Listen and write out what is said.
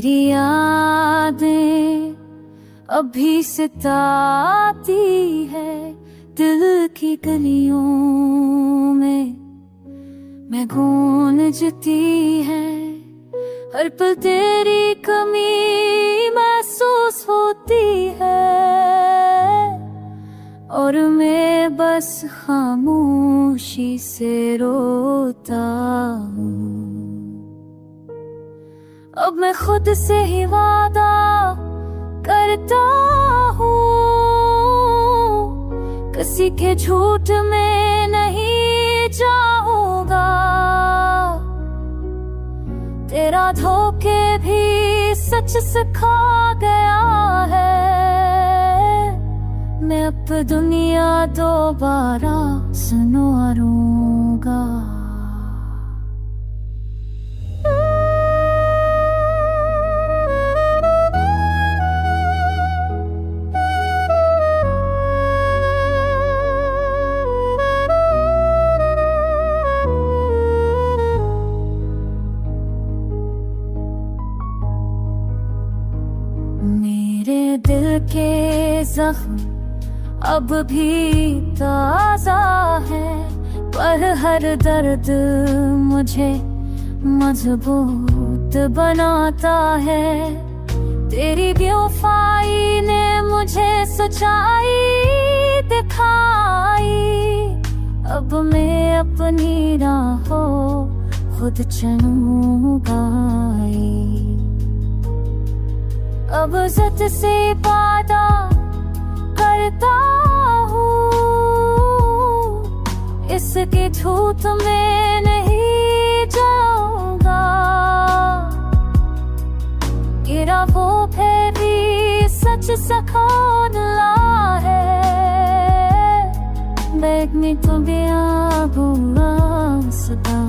तेरी यादें अभी सताती है दिल की गलियों में, मैं गूंजती है हर पल तेरी कमी महसूस होती है, और मैं बस खामोशी से रोता हूँ। अब मैं खुद से ही वादा करता हूँ, किसी के झूठ में नहीं जाऊंगा। तेरा धोखे भी सच सिखा गया है, मैं अब दुनिया दोबारा संवारूंगा। मेरे दिल के जख्म अब भी ताजा है, पर हर दर्द मुझे मजबूत बनाता है। तेरी बेवफाई ने मुझे सच्चाई दिखाई, अब मैं अपनी राहों खुद चलूंगा। अब सच से वादा करता हूँ, इसके झूठ में नहीं जाऊंगा। गिरा वो भी सच सखाना है, बैग में तो भी आऊंगा सदा।